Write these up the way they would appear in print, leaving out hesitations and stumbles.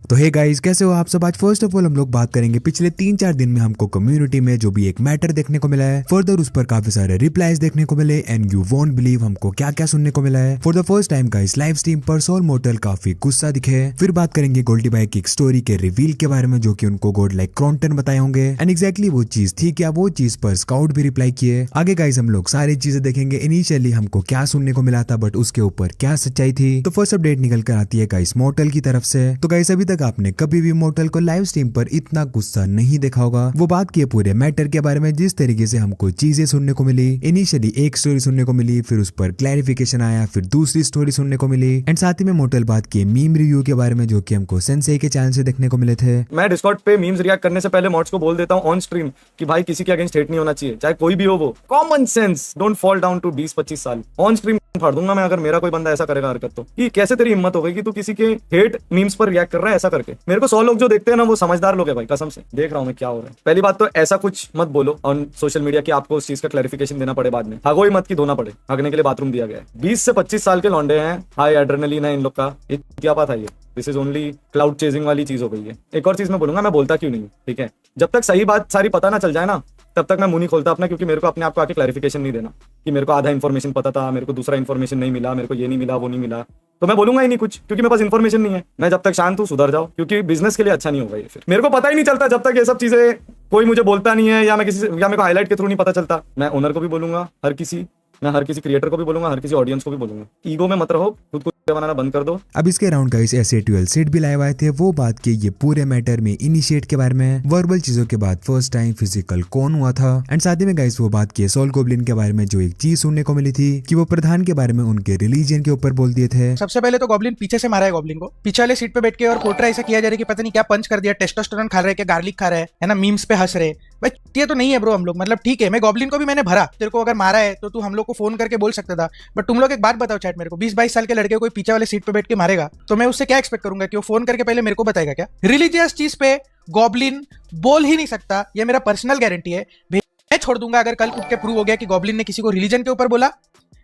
तो hey guys, कैसे हो आप सब। आज फर्स्ट ऑफ ऑल हम लोग बात करेंगे पिछले 3-4 दिन में हमको कम्युनिटी में जो भी एक मैटर देखने को मिला है। फर्दर उस पर काफी सारे रिप्लाईज देखने को मिले एंड यू वोंट बिलीव हमको क्या क्या सुनने को मिला है। For the first time guys live stream पर सोल मोर्टल काफी गुस्सा दिखे। फिर बात करेंगे गोल्डी भाई की एक स्टोरी के रिवील के बारे में जो कि उनको गॉड लाइक क्रॉन्टन बताए होंगे एंड एग्जैक्टली वो चीज थी क्या, वो चीज पर स्काउट भी रिप्लाई किए। आगे गाइस हम लोग सारी चीजें देखेंगे। इनिशियली हमको क्या सुनने को मिला था बट उसके ऊपर क्या सच्चाई थी। तो फर्स्ट अपडेट निकल कर आती है गाइस मोर्टल की तरफ से। तो गाइस अभी तक आपने कभी भी मोर्टल को लाइव स्ट्रीम पर इतना गुस्सा नहीं देखा होगा। वो बात की पूरे मैटर के बारे में जिस तरीके से हमको चीजें सुनने को मिली। इनिशियली एक स्टोरी सुनने को मिली, फिर उस पर क्लैरिफिकेशन आया, फिर दूसरी स्टोरी सुनने को मिली एंड साथ ही में मोर्टल बात की मीम रिव्यू के बारे में जो कि हमको सेंसेई के चैनल से देखने को मिले थे। मैं डिस्कॉर्ड पे मीम्स रिएक्ट करने से पहले मॉड्स को बोल देता हूँ ऑन स्ट्रीम कि भाई किसी के अगेंस्ट हेट नहीं होना चाहिए, चाहे कोई भी हो। वो common sense, don't fall down to 20-25 साल। ऑन स्ट्रीम फाड़ दूंगा मैं अगर मेरा कोई बंदा ऐसा करेगा हरकत तो। कि कैसे तेरी हिम्मत हो गई कि तू किसी के हेट मीम्स पर रिएक्ट कर रहा है ऐसा करके। मेरे को 100 लोग जो देखते हैं ना वो समझदार लोग हैं भाई, कसम से देख रहा हूँ मैं क्या हो रहा है। पहली बात तो ऐसा कुछ मत बोलो ऑन सोशल मीडिया कि आपको उस चीज का क्लैरिफिकेशन देना पड़े बाद में। भागो ही मत कि धोना पड़े, भागने के लिए बाथरूम दिया गया है। 20 से 25 साल के लौंडे हैं, हाई एड्रेनलिन है इन लोग का। क्या बात है ये, this is only cloud chasing वाली चीज हो गई है। एक और चीज मैं बोलूंगा, मैं बोलता क्यों नहीं, ठीक है, जब तक सही बात सारी पता ना चल जाए ना तब तक मैं मुंह नहीं खोलता अपना, क्योंकि मेरे को अपने आप को आके क्लैरिफिकेशन नहीं देना कि मेरे को आधा इन्फॉर्मेशन पता था, मेरे को दूसरा इन्फॉर्मेशन नहीं मिला, मेरे को ये नहीं मिला, वो नहीं मिला, तो मैं बोलूंगा ही नहीं कुछ, क्योंकि मेरे पास इन्फॉर्मेशन नहीं है। मैं जब तक शांत हूँ सुधर जाओ, क्योंकि बिजनेस के लिए अच्छा नहीं होगा ये। फिर मेरे को पता ही नहीं चलता जब तक ये सब चीजें कोई मुझे बोलता नहीं है या मैं किसी या मेरे को हाईलाइट के थ्रू नहीं पता चलता। मैं ओनर को भी बोलूंगा, मैं हर किसी क्रिएटर को भी बोलूंगा, हर किसी ऑडियंस को भी बोलूंगा, ईगो में मत रहो, खुद को बनाना बंद कर दो। अब इसके अराउंड गाइस ऐसे 12 सेट भी लाए हुए थे। वो बात की ये पूरे मैटर में इनिशिएट के बारे में, वर्बल चीजों के बाद फर्स्ट टाइम फिजिकल कौन हुआ था एंड साथ ही में गाइस वो बात की सोल गोब्लिन के बारे में जो एक चीज सुनने को मिली थी कि वो प्रधान के बारे में उनके रिलीजन के ऊपर बोल दिए थे। सबसे पहले तो गॉब्लिन पीछे से मारा है गॉब्लिन को, पीछे वाले सीट पे बैठ के, और पोर्ट्रा ऐसा किया जा रहा है कि पता नहीं क्या पंच कर दिया, टेस्टोस्टेरोन खा रहे हैं, क्या गार्लिक खा रहे हैं ना, मीम्स पे हंस रहे। भाई ये तो नहीं है ब्रो हम लोग, मतलब ठीक है मैं गॉब्लिन को भी मैंने भरा, तेरे को अगर मारा है तो तू हम लोग को फोन करके बोल सकता था। बट तुम लोग एक बात बताओ चैट, मेरे को 20-22 साल के लड़के कोई पीछे वाले सीट पे बैठ के मारेगा तो मैं उससे क्या एक्सपेक्ट करूंगा कि वो फोन करके पहले मेरे को बताएगा क्या? रिलीजियस चीज पे गॉब्लिन बोल ही नहीं सकता, ये मेरा पर्सनल गारंटी है। मैं छोड़ दूंगा अगर कल उठ के प्रूव हो गया कि गॉब्लिन ने किसी को रिलीजन के ऊपर बोला,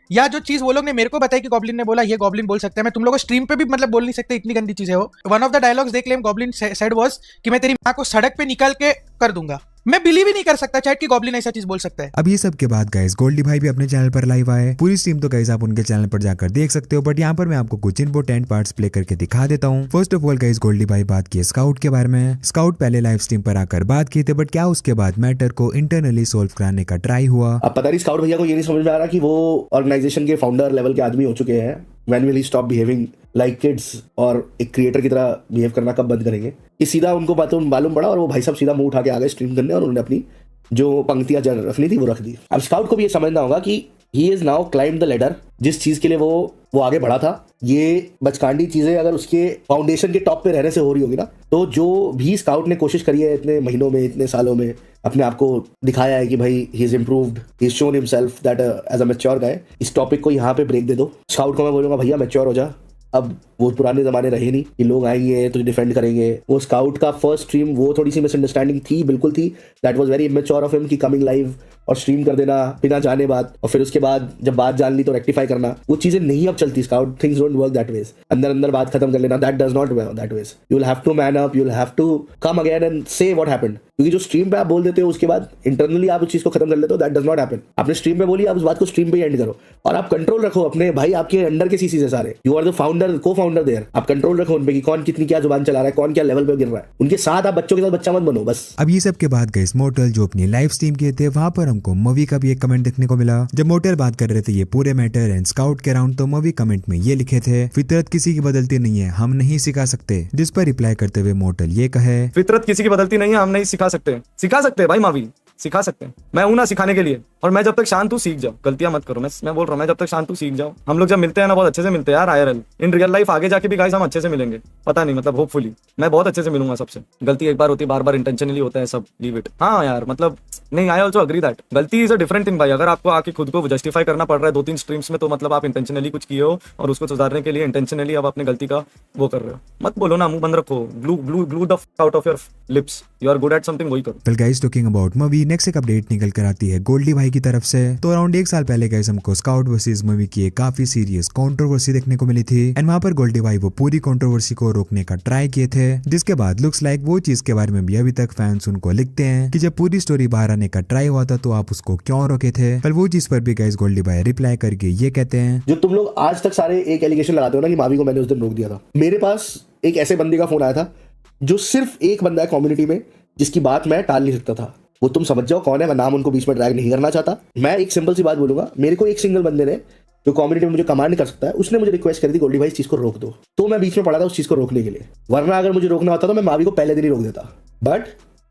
या जो चीज वो लोग ने मेरे को बताई कि गॉब्लिन ने बोला ये गॉब्लिन बोल सकता है। मैं तुम लोगों को स्ट्रीम पे भी मतलब बोल नहीं सकते, इतनी गंदी चीजें हो। वन ऑफ द डायलॉग्स देख लेम गॉब्लिन सेड वाज कि मैं तेरी मां को सड़क पे निकाल के कर दूंगा। मैं बिलीव ही नहीं कर सकता चैट कि गॉब्लिन ऐसा चीज बोल सकता है। अब ये सब के बाद गाइस गोल्डी भाई भी अपने चैनल पर लाइव आए। पूरी स्ट्रीम तो गाइस आप उनके चैनल पर जाकर देख सकते हो, बट यहाँ पर मैं आपको कुछ इंपोर्टेंट पार्ट्स प्ले करके दिखा देता हूँ। First of all guys Goldy भाई बात की स्काउट के बारे में। स्काउट पहले लाइव स्ट्रीम पर आकर बात की थे, बट क्या उसके बाद मैटर को इंटरनली सोल्व कराने का ट्राई हुआ? अब पता नहीं स्काउट भैया को ये नहीं समझ में आ रहा कि वो ऑर्गेनाइजेशन के फाउंडर लेवल के आदमी हो चुके हैं। When will he stop behaving like kids और एक क्रिएटर की तरह बिहेव करना कब बंद करेंगे? ये सीधा उनको बातों मालूम पड़ा और वो भाई साहब सीधा मुंह उठा के आ गए स्ट्रीम करने और उन्होंने अपनी जो पंक्तियां रखनी थी वो रख दी। अब स्काउट को भी ये समझना होगा कि he is now climb the ladder. जिस चीज के लिए वो आगे बढ़ा था, ये बचकांडी चीजें अगर उसके फाउंडेशन के टॉप पे रहने से हो रही होगी ना, तो जो भी स्काउट ने कोशिश करी है इतने महीनों में, इतने सालों में, अपने आप को दिखाया है कि भाई he is improved, he is shown himself that as a mature guy. इस टॉपिक को यहाँ पे ब्रेक दे दो। स्काउट को मैं बोलूंगा भैया मैच्योर हो जा। अब वो पुराने जमाने रहे नहीं कि लोग आएंगे तुझे डिफेंड करेंगे। वो स्काउट का फर्स्ट स्ट्रीम वो थोड़ी सी मिसअंडरस्टैंडिंग थी, बिल्कुल थी। That was very immature of him कि कमिंग लाइव और स्ट्रीम कर देना बिना जाने बात, और फिर उसके बाद जब बात जान ली तो रेक्टिफाई करना, वो चीजें नहीं अब चलती। Scout things don't work that ways. अंदर बात खत्म कर लेना, that does not work that ways. You will have to man up, you will have to come again and say what happened. क्योंकि जो स्ट्रीम पे आप बोल देते हो उसके बाद इंटरनली आप उस चीज को खत्म कर लेते हो, दैट डज नॉट हैपन। आपने स्ट्रीम पे बोली, आप उस बात को स्ट्रीम पे ही एंड करो और आप कंट्रोल रखो अपने भाई, आपके अंडर के सीसी से सारे। यू आर द फाउंडर, को फाउंडर देयर। आप कंट्रोल रखो उन पे कि कौन कितनी क्या जुबान चला रहा है, कौन क्या लेवल पे गिर रहा है। उनके साथ आप बच्चों के साथ बच्चा मत बनो बस। अब ये सब के बाद गाइस मोर्टल जो अपनी लाइव स्ट्रीम किए थे वहां पर हमको मवी का भी एक कमेंट देखने को मिला। जब मोर्टल बात कर रहे थे ये पूरे मैटर एंड स्काउट के अराउंड, तो मवी कमेंट में ये लिखे थे फितरत किसी की बदलती नहीं है, हम नहीं सिखा सकते। जिस पर रिप्लाई करते हुए मोर्टल ये कहे फितरत किसी की बदलती नहीं है, हम नहीं सिखा सकते भाई, मावी सिखा सकते हैं। मैं हूं ना सिखाने के लिए, और मैं जब तक शांत हूं सीख जाओ, गलतियां मत करो। मैं बोल रहा हूं, मैं जब तक शांत हूं सीख जाओ। हम लोग जब मिलते हैं ना बहुत अच्छे से मिलते हैं यार, आईआरएल इन रियल लाइफ। आगे जाके भी गाइस हम अच्छे से मिलेंगे, पता नहीं मतलब होपफुली मैं बहुत अच्छे से मिलूंगा सबसे। गलती एक बार होती है, बार इंटेंशनली होता है सब, लीव इट। हाँ यार मतलब नहीं, आई ऑल्सो अग्री दैट गलती इज अ डिफरेंट थिंग भाई। अगर आपको आके खुद को जस्टिफाई करना पड़ रहा है 2-3 स्ट्रीम्स में, तो मतलब आप इंटेंशनली कुछ किए हो और उसको सुधारने के लिए इंटेंशनली अब अपनी गलती का वो कर रहे हो। मत बोलो ना, मुंह बंद रखो, glue the out of your lips, you are good at something, वही करो। Well guys, talking about movie, next एक अपडेट निकल कर आती है गोल्डी भाई की तरफ से। तो अराउंड 1 साल पहले गाइस हमको स्काउट वर्सेस मूवी की एक काफी सीरियस कंट्रोवर्सी देखने को मिली थी एंड वहां पर गोल्डी भाई वो पूरी कंट्रोवर्सी को रोकने का ट्राई किए थे, जिसके बाद लुक्स लाइक वो चीज के बारे में भी अभी तक फैंस उनको लिखते हैं कि जब पूरी स्टोरी बाहर आने का ट्राई हुआ था तो आप उसको क्यों रोके थे। पर वो चीज पर भी गाइस गोल्डी भाई रिप्लाई करके ये कहते हैं, जो तुम लोग आज तक सारे एक एलिगेशन लगाते हो ना कि मावी को मैंने उस दिन रोक दिया था, मेरे पास एक ऐसे बंदे का फोन आया था जो सिर्फ एक बंदा है कम्युनिटी में जिसकी बात मैं टाल नहीं सकता था। वो तुम समझ जाओ कौन है, मैं नाम उनको बीच में ड्रैग नहीं करना चाहता। मैं एक सिंपल सी बात बोलूंगा, मेरे को एक सिंगल बंदे ने जो कम्युनिटी में मुझे कमांड कर सकता है, उसने मुझे रिक्वेस्ट करी थी गोल्डी भाई इस चीज को रोक दो, तो मैं बीच में पड़ा था उस चीज को रोकने के लिए। वरना अगर मुझे रोकना होता तो मैं मावी को पहले दिन ही रोक देता। बट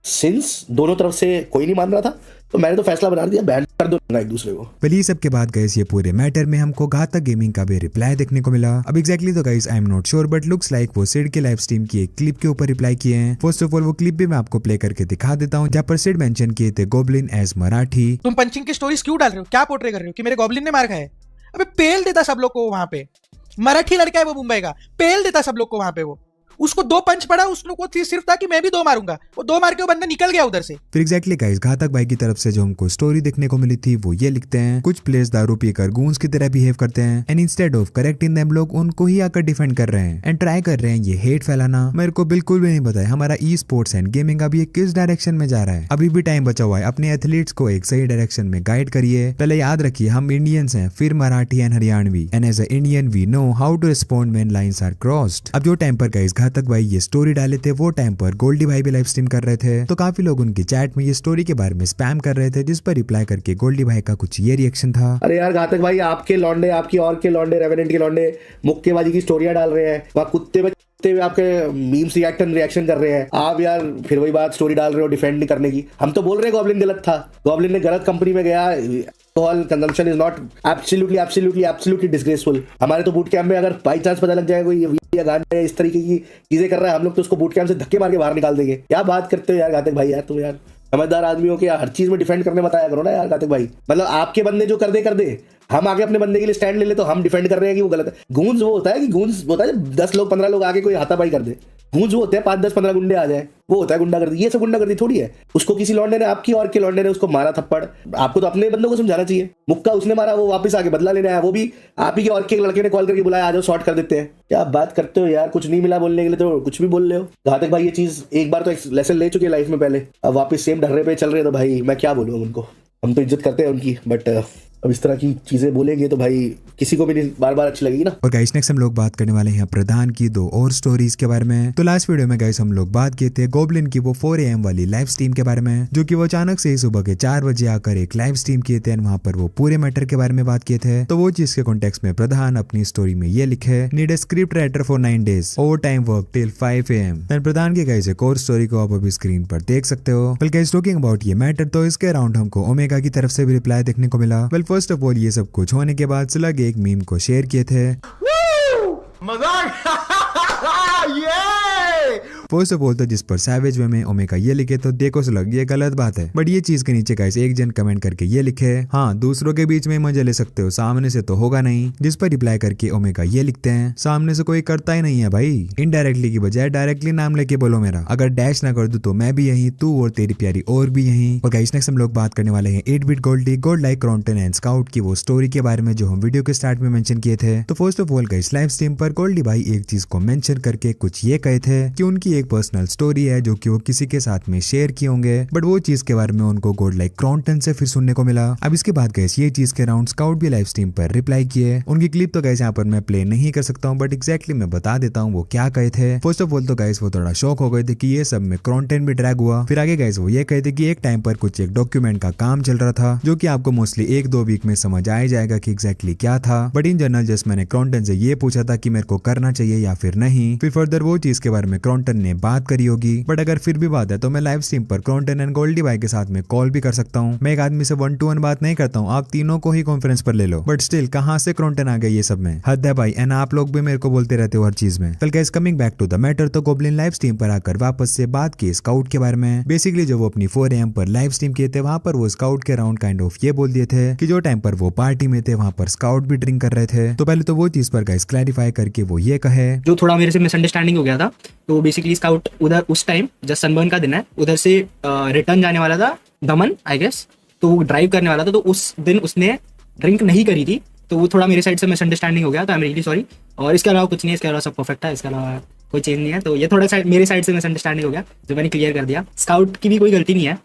सिंस दोनों तरफ से कोई नहीं मान रहा था तो मैंने तो फैसला बना दिया बैन कर दो एक दूसरे को। वेल ये सब के बाद गाइस ये पूरे मैटर में हमको घातक गेमिंग का भी रिप्लाई देखने को मिला। अब एग्जैक्टली तो guys I am not sure but looks like वो सिड के लाइव स्ट्रीम की एक क्लिप के ऊपर रिप्लाई किए हैं। फर्स्ट ऑफ ऑल वो क्लिप भी मैं आपको प्ले करके दिखा देता हूँ जहाँ पर सिड मेंशन किए थे गोब्लिन एज मराठी। तुम पंचिंग की स्टोरीज क्यों डाल रहे हो, क्या पोर्ट्रे कर रहे हो कि मेरे गॉब्लिन ने मार खाया है? अबे पेल देता सब लोग को वहां पे, मराठी लड़का है वो मुंबई का, पेल देता सब लोग को वहां पे। वो उसको 2 पंच पड़ा, उसको सिर्फ था कि मैं भी 2 मारूंगा, वो 2 मार के वो बंदा निकल गया उधर से। फिर एग्जैक्टली गाइस घातक भाई की तरफ से जो हमको स्टोरी देखने को मिली थी वो ये लिखते हैं, कुछ प्लेयर्स दारू पीकर गूंस की तरह बिहेव करते हैं and instead of correcting them लोग उनको ही आकर डिफेंड कर रहे हैं एंड ट्राई कर रहे हैं ये हेट फैलाना। मेरे को बिल्कुल भी नहीं पता है हमारा ई स्पोर्ट्स एंड गेमिंग अभी किस डायरेक्शन में जा रहा है। अभी भी टाइम बचा हुआ है, अपने एथलीट्स को एक सही डायरेक्शन में गाइड करिए। पहले याद रखिए हम इंडियंस हैं, फिर Marathi and Haryanvi and as a Indian we know how to respond when lines are crossed. अब जो टाइम पर गाइस घातक भाई ये स्टोरी डाले थे वो टाइम पर गोल्डी भाई भी लाइव स्ट्रीम कर रहे थे, तो काफी लोग उनकी चैट में ये स्टोरी के बारे में स्पैम कर रहे थे, जिस पर रिप्लाई करके गोल्डी भाई का कुछ ये रिएक्शन था। अरे यार घातक भाई, आपके लौंडे, आपकी और के लौंडे, रेवेनेंट के लौंडे मुक्केबाजी की स्टोरियां डाल रहे हैं, वहां कुत्ते हुए आपके मीम्स रिएक्शन कर रहे हैं। आप यार फिर वही बात स्टोरी डाल रहे हो डिफेंड नहीं करने की। हम तो बोल रहे हैं गॉब्लिन गलत था, गॉब्लिन ने गलत कंपनी में गया। Alcohol consumption is not absolutely disgraceful. हमारे तो बूट कैंप में अगर बाई चांस पता लग जाए कोई या गाने इस तरीके की चीजें कर रहा है, हम लोग तो उसको बूट कैंप से धक्के मार के बाहर निकाल देंगे। क्या बात करते हो यार घातक भाई, यार तुम यार समझदार आदमी हो कि यार हर चीज में डिफेंड करने बताया करो ना यार घातक भाई। मतलब आपके बंदे जो कर दे, हम आगे अपने बंदे के लिए स्टैंड ले ले तो हम डिफेंड कर रहे हैं कि वो गलत है। गूंज वो होता है कि गूंज होता है 10 लोग 15 लोग आगे कोई हाथापाई कर दे। गूंज वो होते हैं 5 10 15 गुंडे आ जाए, वो होता है गुंडागर्दी। ये सब गुंडागर्दी थोड़ी है। उसको किसी लौंडे ने, आपकी और के लौंडे ने उसको मारा थप्पड़, आपको तो अपने बंदों को समझाना चाहिए। मुक्का उसने मारा, वो वापस आके बदला लेने आया, वो भी आप ही के और के लड़के ने कॉल करके बुलाया, आ जाओ शॉर्ट कर देते हैं। क्या बात करते हो यार, कुछ नहीं मिला बोलने के लिए तो कुछ भी बोल रहे हो। घातक भाई ये चीज एक बार तो लेसन ले चुके लाइफ में पहले, अब वापस सेम ढर्रे पे चल रहे हैं, तो भाई मैं क्या बोलूँ उनको। हम तो इज्जत करते हैं उनकी, बट अब इस तरह की चीजें बोलेंगे तो भाई किसी को भी नहीं बार बार अच्छी लगेगी ना। और गाइस नेक्स्ट हम लोग बात करने वाले हैं प्रधान की 2 और स्टोरीज के बारे में। तो लास्ट वीडियो में गाइस हम लोग बात किए थे गोब्लिन की वो 4 AM वाली लाइव स्ट्रीम के बारे में, जो कि वो अचानक से ही सुबह के 4 बजे आकर एक लाइव स्ट्रीम किए थे, वहां पर वो पूरे मैटर के बारे में बात किए थे। तो वो चीज के कॉन्टेक्स्ट में प्रधान अपनी स्टोरी में ये लिखे, need a script writer for 9 days, over time work till 5 AM। प्रधान की गाइस एक और स्टोरी को आप अभी स्क्रीन पर देख सकते हो। वेल गाइस टॉकिंग अबाउट ये मैटर, तो इसके अराउंड हमको ओमेगा की तरफ से भी रिप्लाई देखने को मिला। वेल फर्स्ट ऑफ ऑल ये सब कुछ होने के बाद स्लग एक मीम को शेयर किए थे। फर्स्ट ऑफ ऑल तो जिस पर सैवेज वे में ओमेगा ये लिखे तो देखो स्लग ये गलत बात है, बट ये चीज के नीचे गाइस एक जन कमेंट करके ये लिखे, हाँ दूसरों के बीच में मजे ले सकते हो, सामने से तो होगा नहीं। जिस पर रिप्लाई करके ओमेगा ये लिखते हैं, सामने से कोई करता ही नहीं है भाई, इनडायरेक्टली की बजाय डायरेक्टली नाम लेके बोलो मेरा, अगर डैश ना कर दूं तो मैं भी यहीं, तू और तेरी प्यारी और भी यहीं। और गाइस नेक्स्ट हम लोग बात करने वाले हैं 8-bit goldie gold like Cronton and scout की वो स्टोरी के बारे में जो हम वीडियो के स्टार्ट में मेंशन किए थे। तो first of all guys live stream पर गोल्डी भाई एक चीज को मेंशन करके कुछ ये कहे थे कि उनकी एक पर्सनल स्टोरी है जो कि वो किसी के साथ में शेयर किए होंगे, बट वो चीज के बारे में उनको गोल्ड लाइक क्रॉन्टन से फिर सुनने को मिला। अब इसके बाद गाइस ये चीज के अराउंड स्काउट भी लाइव स्ट्रीम पर रिप्लाई किए। उनकी क्लिप तो गाइस यहाँ पर मैं प्ले नहीं कर सकता हूँ, बट एग्जैक्टली मैं बता देता हूँ वो क्या कहे थे। फर्स्ट ऑफ ऑल तो गाइस वो थोड़ा शॉक हो गए थे कि ये सब में क्रॉन्टन भी ड्रैग हुआ। फिर आगे गाइस वो ये कहे थे कि एक टाइम पर कुछ एक डॉक्यूमेंट का काम चल रहा था, जो कि आपको मोस्टली 1-2 वीक में समझ आ जाएगा कि एग्जैक्टली क्या था, बट इन जनरल जस्ट मैंने क्रॉन्टन से ये पूछा था कि मेरे को करना चाहिए या फिर नहीं। फिर फर्दर वो चीज के बारे में क्रॉन्टन ने बात करी होगी, बट अगर फिर भी बात है तो मैं लाइव स्ट्रीम पर क्रॉन्टन एंड गोल्डी भाई के साथ में कॉल भी कर सकता हूँ। मैं एक आदमी से 1-to-1 बात नहीं करता हूँ, आप तीनों को ही कॉन्फ्रेंस पर ले लो, बट स्टिल कहाँ से क्रॉन्टन आ गया ये सब में, हद है भाई। एंड आप लोग भी मेरे को बोलते रहते हो हर चीज में। कल guys coming back to the matter, तो गोब्लिन लाइव स्ट्रीम पर आकर वापस से बात की स्काउट के बारे में। बेसिकली जो वो अपनी 4 AM पर लाइव स्ट्रीम किए थे, वहां पर वो स्काउट के अराउंड काइंड ऑफ ये बोल दिए थे कि जो टाइम पर वो पार्टी में थे वहां पर स्काउट भी ड्रिंक कर रहे थे। तो पहले तो वो चीज पर गाइस क्लैरिफाई करके वो ये कहे, जो थोड़ा मेरे से मिसअंडरस्टैंडिंग हो गया था, तो बेसिकली स्काउट उधर उस टाइम जब सनबर्न का दिन है, उधर से रिटर्न जाने वाला था दमन आई गेस, तो वो ड्राइव करने वाला था, तो उस दिन उसने ड्रिंक नहीं करी थी, तो वो थोड़ा मेरे साइड से मिसअंडरस्टैंडिंग हो गया, तो आई एम रियली सॉरी। और इसके अलावा कुछ नहीं है, इसके अलावा सब परफेक्ट है, इसके अलावा कोई चेंज नहीं है। तो ये थोड़ा सा मेरे साइड से मिसअंडरस्टैंडिंग हो गया जो मैंने क्लियर कर दिया। स्काउट की भी कोई गलती नहीं है।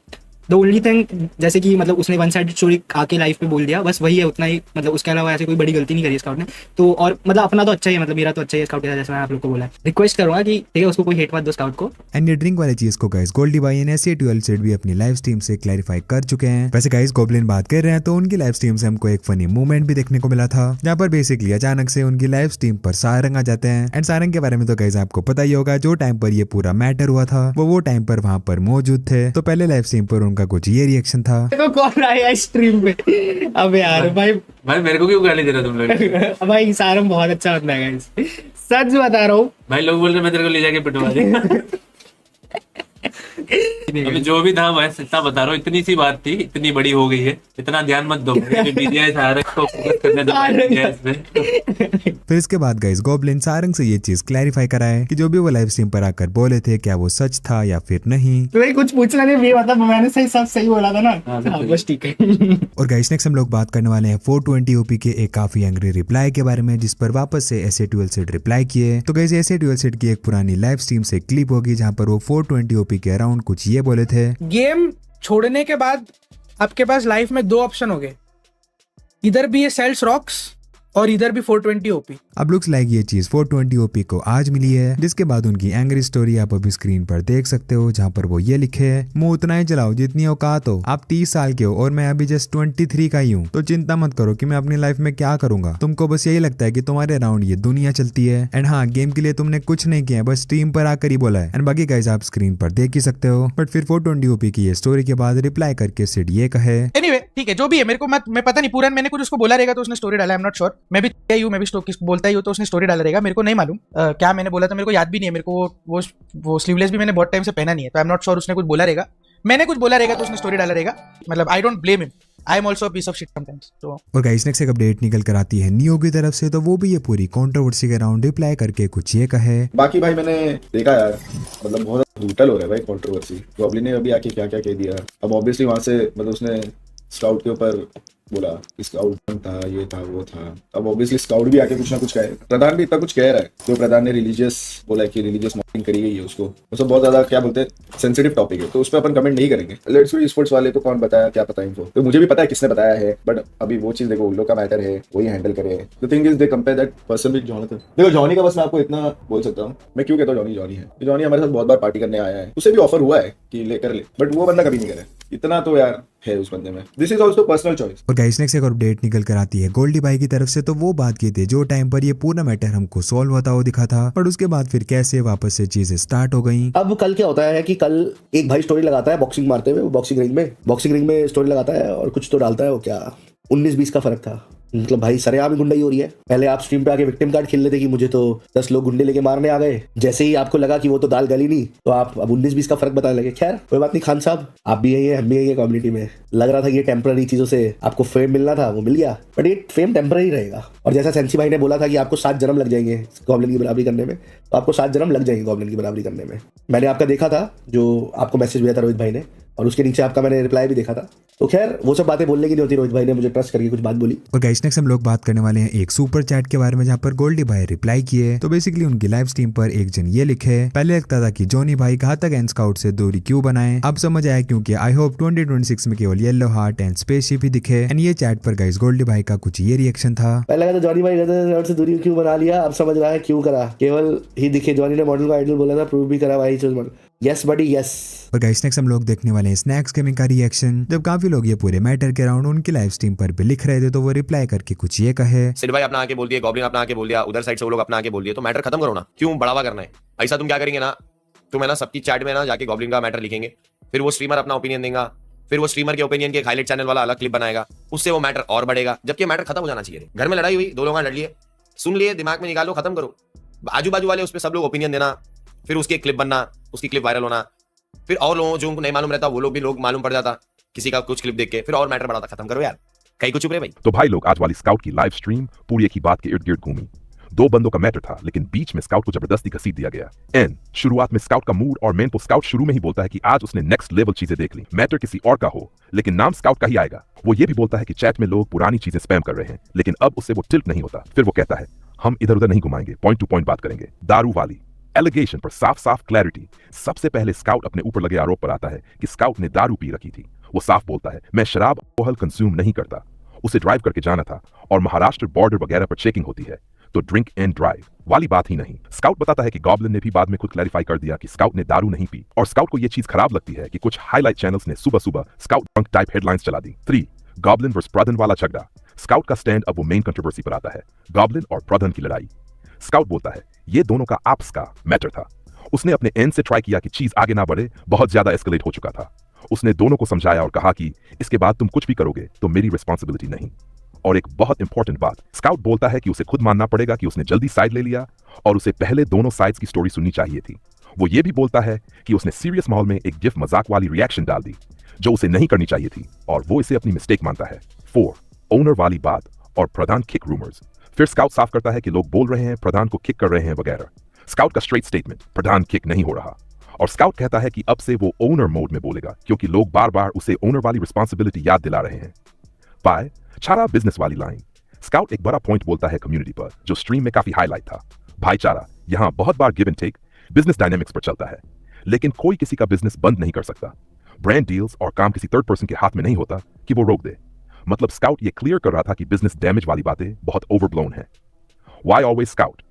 द ओनली थिंग जैसे कि मतलब उसने वन साइड स्टोरी आके लाइफ पे बोल दिया, बस वही है, उतना ही, मतलब उसके अलावा ऐसे कोई बड़ी गलती नहीं करी स्काउट ने। तो और मतलब अपना तो अच्छा ही है, मतलब मेरा तो अच्छा ही है स्काउट के साथ, जैसे मैं आप लोग को बोला। रिक्वेस्ट करूंगा कि ठीक है उसको कोई हेट मत दो स्काउट को। एंड ये ड्रिंक वाली चीज को गाइस गोल्डी भाई ने SATL सेट भी अपनी लाइव स्ट्रीम से क्लैरिफाई कर चुके हैं। वैसे गाइस गोब्लिन बात कर रहे हैं तो उनकी लाइव स्ट्रीम से हमको एक फनी मूवमेंट भी देखने को मिला था, जहाँ पर बेसिकली अचानक से उनकी लाइव स्ट्रीम पर सारंग आ जाते हैं। एंड सारंग के बारे में तो गाइस आपको पता ही होगा, जो टाइम पर ये पूरा मैटर हुआ था वो टाइम पर वहाँ पर मौजूद थे। तो पहले लाइव स्ट्रीम पर उनका कुछ ये रिएक्शन था। तो कौन आया स्ट्रीम पे? अब यार भाई मेरे को क्यों गाली दे रहे हो तुम लोग? भाई सारंग बहुत अच्छा बंदा है गाइस, सच बता रहा हूँ भाई। लोग बोल रहे मैं तेरे को ले जाके पिटवा दूं। अभी जो भी था मैं इतना बता रहा हूँ, इतनी सी बात थी, इतनी बड़ी हो गई है, इतना ध्यान मत दो। मीडिया सारंग को फोकस करने दो। फिर इसके बाद गाइस गोब्लिन सारंग से ये चीज क्लैरिफाई कराए कि जो भी वो लाइव स्ट्रीम पर आकर बोले थे क्या वो सच था या फिर नहीं। तो कुछ पूछना नहीं, ये मतलब मैंने सब सही बोला था ना। हाँ, बस ठीक है। और गाइस नेक्स्ट हम लोग बात करने वाले हैं 420 OP के एक काफी एंग्री रिप्लाई के बारे में, जिस पर वापस से SATL सेट रिप्लाई किए। तो गाइस SATL सेट की एक पुरानी लाइव स्ट्रीम से क्लिप होगी जहां पर वो 420 OP के अराउंड कुछ ये बोले थे। गेम छोड़ने के बाद आपके पास लाइफ में दो ऑप्शन हो गए, इधर भी ये सेल्स रॉक्स और इधर भी 420 OP। अब लुक्स लाइक ये चीज 420 OP को आज मिली है, जिसके बाद उनकी एंग्री स्टोरी आप अभी स्क्रीन पर देख सकते हो, जहां पर वो ये लिखे है, मुंह उतना ही चलाओ जितनी औकात हो। आप 30 साल के हो और मैं अभी जस्ट 23 का ही हूँ, तो चिंता मत करो कि मैं अपनी लाइफ में क्या करूंगा। तुमको बस यही लगता है कि तुम्हारे अराउंड ये दुनिया चलती है। एंड हाँ, गेम के लिए तुमने कुछ नहीं किया, बस स्ट्रीम पर आकर ही बोला है। एंड बाकी गाइस आप स्क्रीन पर देख ही सकते हो। बट फिर 420 OP की ये स्टोरी के बाद रिप्लाई करके सिड ये कहे, एनीवे ठीक है, जो भी है, मेरे को मैं पता नहीं पूरा मैंने कुछ उसको बोला रहेगा तो उसने स्टोरी डाला, आई एम नॉट श्योर। मैं भी बोलता ही हूँ तो उसने स्टोरी डाला रहेगा, मेरे को नहीं मालूम क्या मैंने बोला था, मेरे को याद भी नहीं है। मेरे को वो स्लीवलेस भी मैंने बहुत टाइम से पहना नहीं है, तो आई एम नॉट श्योर उसने कुछ बोला रहेगा। मैंने कुछ बोला रहेगा तो उसने स्टोरी डाला रहेगा, मतलब I don't blame him, I am also piece of shit sometimes. तो और गाइस नेक्स्ट एक अपडेट निकल कर आती है नियो की तरफ से, तो वो भी ये पूरी कंट्रोवर्सी के अराउंड रिप्लाई करके कुछ ये कहे। बाकी भाई मैंने देखा यार, मतलब बहुत ब्रूटल हो रहा है भाई कंट्रोवर्सी। गॉब्लिन ने अभी आके क्या क्या कह दिया। अब ऑब्वियसली वहां से मतलब उसने स्काउट के ऊपर बोला, स्काउट था, ये था, वो था। अब ऑब्वियसली स्काउट भी आके कुछ ना कुछ कहे, प्रधान भी इतना कुछ कह रहा है। जो प्रधान ने रिलीजियस बोला है कि रिलीजियस मॉर्निंग करी गई है उसको, वो सब बहुत ज्यादा क्या बोलते हैं सेंसिटिव टॉपिक है, तो उस पर अपन कमेंट नहीं करेंगे। लेट्स गो स्पोर्ट्स वाले को कौन बताया, क्या पता इनको, तो मुझे भी पता है किसने बताया है, बट अभी वो चीज देखो उन लोग का मैटर है, वही हैंडल करे। The thing is they compare that person with Jonathan. देखो जॉनी का बस मैं आपको इतना बोल सकता हूँ, मैं क्यों कहता हूँ जॉनी है, जॉनी हमारे साथ बहुत बार पार्टी करने आया है, उसे भी ऑफर हुआ है कि लेकर ले, बट वो बंदा कभी नहीं करे। इतना तो यार है उस बंदे में। This is also personal choice. और गाइस नेक्स्ट एक और अपडेट निकल कर आती है गोल्डी भाई की तरफ से, तो वो बात की थी जो टाइम पर ये पूरा मैटर हमको सॉल्व होता हुआ दिखा था, पर उसके बाद फिर कैसे वापस से चीजें स्टार्ट हो गई। अब कल क्या होता है कि कल एक भाई स्टोरी लगाता है बॉक्सिंग मारते हुए, बॉक्सिंग रिंग में स्टोरी लगाता है और कुछ तो डालता है, वो क्या 19-20 का फर्क था। मतलब भाई सरेआम ही गुंडाई हो रही है। पहले आप स्ट्रीम पे आके विक्टिम कार्ड खेल लेते कि मुझे तो 10 लोग गुंडे लेके मारने आ गए, जैसे ही आपको लगा कि वो तो दाल गली नहीं, तो आप अब 19-20 का फर्क बताने लगे। खैर कोई बात नहीं, खान साहब आप भी यही है, हम भी यही है कम्युनिटी में। लग रहा था कि ये टेम्पररी चीजों से आपको फेम मिलना था, वो मिल गया, बट ये फेम टेम्पररी रहेगा। और जैसा सेंसी भाई ने बोला था कि आपको 7 जन्म लग जाएंगे गॉब्लिन की बराबरी करने में, तो आपको 7 जन्म लग जाएंगे गॉब्लिन की बराबरी करने में। मैंने आपका देखा था जो आपको मैसेज भेजा था रोहित भाई ने, और उसके नीचे आपका मैंने रिप्लाई भी देखा था। तो खैर वो सब बातें बोलने की नहीं होती, रोहित भाई ने मुझे ट्रस्ट करके कुछ बात बोली। और गाइस नेक्स्ट हम लोग बात करने वाले हैं एक सुपर चैट के बारे में, जहाँ पर गोल्डी भाई रिप्लाई किए। तो बेसिकली उनकी लाइव स्ट्रीम पर एक जन ये लिखे, पहले लगता था कि जॉनी भाई घातक एंड स्काउट से दूरी क्यों बनाए, अब समझ आया क्योंकि आई होप 2026 में केवल येलो हार्ट एंड स्पेसशिप ही दिखे। एंड ये चैट पर गाइस गोल्डी भाई का कुछ ये रिएक्शन था। पहले लगा था जॉनी भाई से दूरी क्यों बना लिया, अब समझ रहा है क्यों करा, केवल ही दिखे। जॉनी ने मॉडल का आइडल बोला था, प्रूव भी करा भाई। यस बडी यस। और गाइस नेक्स्ट हम लोग देखने वाले हैं स्नैक्स गेमिंग का रिएक्शन। जब काफी लोग ये पूरे मैटर के अराउंड उनकी लाइव स्ट्रीम पर भी लिख रहे थे, तो वो रिप्लाई करके कुछ ये कहे, सिड भाई अपना आके बोल दिया, गॉब्लिन अपना आके बोल दिया, उधर साइड से वो लोग अपना आके बोल दिया, तो मैटर खत्म करो ना, क्यों बढ़ावा करना है। ऐसा तुम क्या करेंगे ना, तुम है ना सबकी चैट में ना जाके गॉब्लिन का मैटर लिखेंगे, फिर वो स्ट्रीमर अपना ओपिनियन देगा, फिर वो स्ट्रीमर के ओपिनियन के हाईलाइट चैनल वाला अलग क्लिप बनाएगा, उससे वो मैटर और बढ़ेगा, जबकि मैटर खत्म हो जाना चाहिए। घर में लड़ाई हुई, 2 लोग लड़ लिए, सुन लिए, दिमाग में निकालो, खत्म करो। आजू बाजू वाले उस पर सब लोग ओपिनियन देना, फिर उसकी क्लिप बनना, उसकी क्लिप वायरल होना, फिर और लोगों जो उनको नहीं मालूम रहता वो लोग भी लोग मालूम पड़ जाता किसी का कुछ क्लिप देख के, फिर और मैटर बढ़ाता। खत्म करो यार, कहीं को चुप रहे भाई। तो भाई लोग आज वाली स्काउट की लाइव स्ट्रीम पूरी एक ही बात के इर्द गिर्द घूमी। दो बंदों का मैटर था, लेकिन बीच में स्काउट को जबरदस्ती घसीट दिया गया। एन, शुरुआत में स्काउट का मूड और मेन को स्काउट शुरू में ही बोलता है कि आज उसने नेक्स्ट लेवल चीजें देख ली, मैटर किसी और का हो लेकिन नाम स्काउट का ही आएगा। वो ये भी बोलता है कि चैट में लोग पुरानी चीजें स्पैम कर रहे हैं, लेकिन अब उससे वो टिल्ट नहीं होता। फिर वो कहता है हम इधर उधर नहीं घुमाएंगे, पॉइंट टू पॉइंट बात करेंगे। दारू वाली एलिगेशन पर साफ साफ क्लैरिटी। सबसे पहले स्काउट अपने ऊपर लगे आरोप पर आता है कि स्काउट ने दारू पी रखी थी। वो साफ बोलता है मैं शराब अल्कोहल कंज्यूम नहीं करता, उसे ड्राइव करके जाना था और महाराष्ट्र बॉर्डर वगैरह पर चेकिंग होती है तो ड्रिंक एंड ड्राइव वाली बात ही नहीं। स्काउट बताता है कि गॉब्लिन ने भी बाद में खुद क्लैरिफाई कर दिया कि स्काउट ने दारू नहीं पी, और स्काउट को यह चीज खराब लगती है कि कुछ हाईलाइट चैनल्स ने सुबह सुबह स्काउट ड्रंक टाइप हेडलाइंस चला दी। 3. गॉब्लिन वर्सेस प्रधन वाला झगड़ा। स्काउट का स्टैंड अब वो मेन कंट्रोवर्सी पर आता है, गॉब्लिन और प्रधन की लड़ाई। स्काउट बोलता है ये दोनों का आपस का मैटर था, उसने अपने एंड से ट्राई किया कि चीज आगे ना बढ़े, बहुत ज्यादा एस्केलेट हो चुका था। उसने दोनों को समझाया और कहा कि इसके बाद तुम कुछ भी करोगे तो मेरी रिस्पॉन्सिबिलिटी नहीं। और एक बहुत इंपॉर्टेंट बात, स्काउट बोलता है कि उसे खुद मानना पड़ेगा कि उसने जल्दी साइड ले लिया और उसे पहले दोनों साइड्स की स्टोरी सुननी चाहिए थी। वो ये भी बोलता है कि उसने सीरियस माहौल में एक गिफ मजाक वाली रिएक्शन डाल दी जो उसे नहीं करनी चाहिए थी, और वो इसे अपनी मिस्टेक मानता है। 4. ओनर वाली बात और प्रधान किक रूमर्स। फिर स्काउट साफ करता है कि लोग बोल रहे हैं प्रधान को किक कर रहे हैं वगैरह। स्काउट का स्ट्रेट स्टेटमेंट, प्रधान किक नहीं हो रहा, और स्काउट कहता है कि अब से वो ओनर मोड में बोलेगा क्योंकि लोग बार बार उसे ओनर वाली रिस्पॉन्सिबिलिटी याद दिला रहे हैं। 5. छारा बिजनेस वाली लाइन। स्काउट एक बड़ा पॉइंट बोलता है कम्युनिटी पर जो स्ट्रीम में काफी हाईलाइट था। भाईचारा यहाँ बहुत बार give and take business dynamics पर चलता है, लेकिन कोई किसी का बिजनेस बंद नहीं कर सकता। ब्रांड डील्स और काम किसी थर्ड पर्सन के हाथ में नहीं होता कि वो रोक दे। मतलब स्काउट ये क्लियर कर रहा था कि बिजनेस डैमेज वाली बातें बहुत ओवरब्लोन है। Why always scout.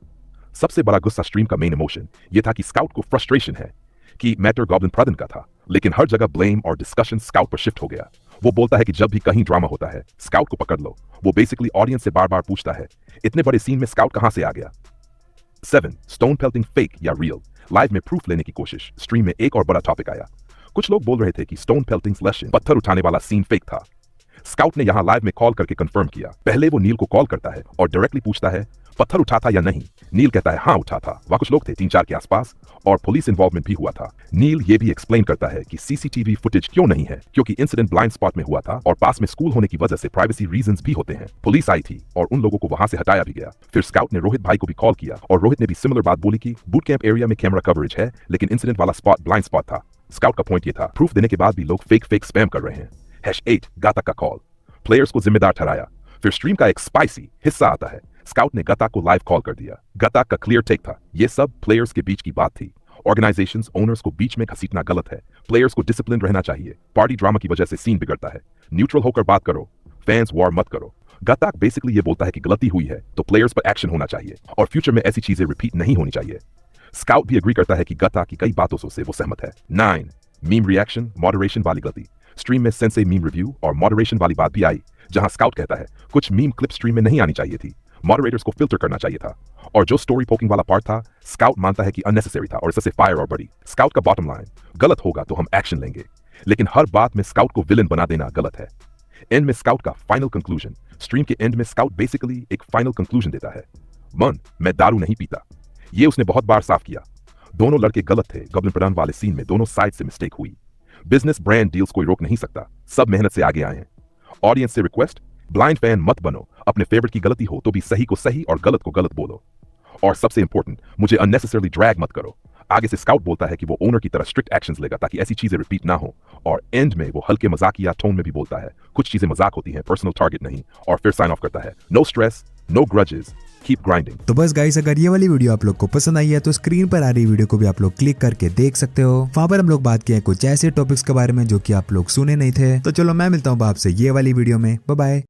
सबसे बड़ा गुस्सा स्ट्रीम का मेन इमोशन ये था कि स्काउट को फ्रस्ट्रेशन है कि मैटर गॉब्लिन प्रधन का था, लेकिन हर जगह ब्लेम और डिस्कशन स्काउट पर शिफ्ट हो गया। वो बोलता है कि जब भी कहीं ड्रामा होता है स्काउट को पकड़ लो। वो बेसिकली ऑडियंस से बार बार पूछता है इतने बड़े सीन में स्काउट कहां से आ गया। 7. स्टोन पेल्टिंग फेक या रियल। लाइव में प्रूफ लेने की कोशिश। स्ट्रीम में एक और बड़ा टॉपिक आया। कुछ लोग बोल रहे थे कि स्टोन पेल्टिंग लेशन पत्थर उठाने वाला सीन फेक था। स्काउट ने यहां लाइव में कॉल करके कंफर्म किया। पहले वो नील को कॉल करता है और डायरेक्टली पूछता है पत्थर उठा था या नहीं। नील कहता है हाँ उठा था, वहां कुछ लोग थे 3-4 के आसपास और पुलिस इन्वॉल्वमेंट भी हुआ था। नील ये भी एक्सप्लेन करता है कि सीसीटीवी फुटेज क्यों नहीं है, क्योंकि इंसिडेंट ब्लाइंड स्पॉट में हुआ था और पास में स्कूल होने की वजह से प्राइवेसी रीजंस भी होते हैं। पुलिस आई थी और उन लोगों को वहां से हटाया भी गया। फिर स्काउट ने रोहित भाई को भी कॉल किया और रोहित ने भी सिमिलर बात बोली कि बूट कैंप एरिया में कैमरा कवरेज है, लेकिन इंसिडेंट वाला स्पॉट ब्लाइंड स्पॉट था। स्काउट का पॉइंट ये था प्रूफ देने के बाद भी लोग फेक स्पैम कर रहे हैं। #8 गाता का कॉल। प्लेयर्स को जिम्मेदार ठहराया। फिर स्ट्रीम का एक स्पाइसी हिस्सा आता है। स्काउट ने गता को लाइव कॉल कर दिया। गता का क्लियर टेक था ये सब प्लेयर्स के बीच की बात थी। ऑर्गेनाइजेशंस ओनर्स को बीच में घसीटना गलत है। प्लेयर्स को डिसिप्लिन रहना चाहिए। पार्टी ड्रामा की वजह से सीन बिगड़ता है। न्यूट्रल होकर बात करो, फैंस वॉर मत करो। गता बेसिकली ये बोलता है कि गलती हुई है तो प्लेयर्स पर एक्शन होना चाहिए और फ्यूचर में ऐसी चीजें रिपीट नहीं होनी चाहिए। स्काउट भी एग्री करता है कि गता की कई बातों से वो सहमत है। 9. मीम रिएक्शन मॉडरेशन वाली गलती। स्ट्रीम में सेंसे मीम रिव्यू और मॉडरेशन वाली बात भी आई, जहां स्काउट कहता है कुछ मीम क्लिप स्ट्रीम में नहीं आनी चाहिए थी, मॉडरेटर्स को फिल्टर करना चाहिए था, और जो स्टोरी पोकिंग वाला पार्ट था स्काउट मानता है कि अननेसेसरी था और इससे फायर और बड़ी। स्काउट का बॉटम लाइन, गलत होगा तो हम एक्शन लेंगे, लेकिन हर बात में स्काउट को विलन बना देना गलत है। एंड में स्काउट का फाइनल कंक्लूजन। स्ट्रीम के एंड में स्काउट बेसिकली एक फाइनल कंक्लूजन देता है। मैं दारू नहीं पीता, ये उसने बहुत बार साफ किया। दोनों लड़के गलत थे। गॉब्लिन प्रधान वाले सीन में दोनों साइड से मिस्टेक हुई। बिजनेस ब्रांड डील्स कोई रोक नहीं सकता, सब मेहनत से आगे आए हैं। ऑडियंस से रिक्वेस्ट, ब्लाइंड फैन मत बनो, अपने फेवरेट की गलती हो तो भी सही को सही और गलत को गलत बोलो। और सबसे इंपॉर्टेंट, मुझे अननेसेसरली ड्रैग मत करो। आगे से स्काउट बोलता है कि वो ओनर की तरह स्ट्रिक्ट एक्शंस लेगा ताकि ऐसी चीजें रिपीट ना हो, और एंड में वो हल्के मजाकिया टोन में भी बोलता है कुछ चीजें मजाक होती हैं, पर्सनल टारगेट नहीं, और फिर साइन ऑफ करता है no stress no grudges keep grinding. तो बस गाइस, अगर ये वाली वीडियो आप लोग को पसंद आई है तो स्क्रीन पर आ रही वीडियो को भी आप लोग क्लिक करके देख सकते हो। वहां पर हम लोग बात किए कुछ ऐसे टॉपिक्स के बारे में जो कि आप लोग सुने नहीं थे। तो चलो मैं मिलता हूँ आपसे ये वाली वीडियो में। Bye bye.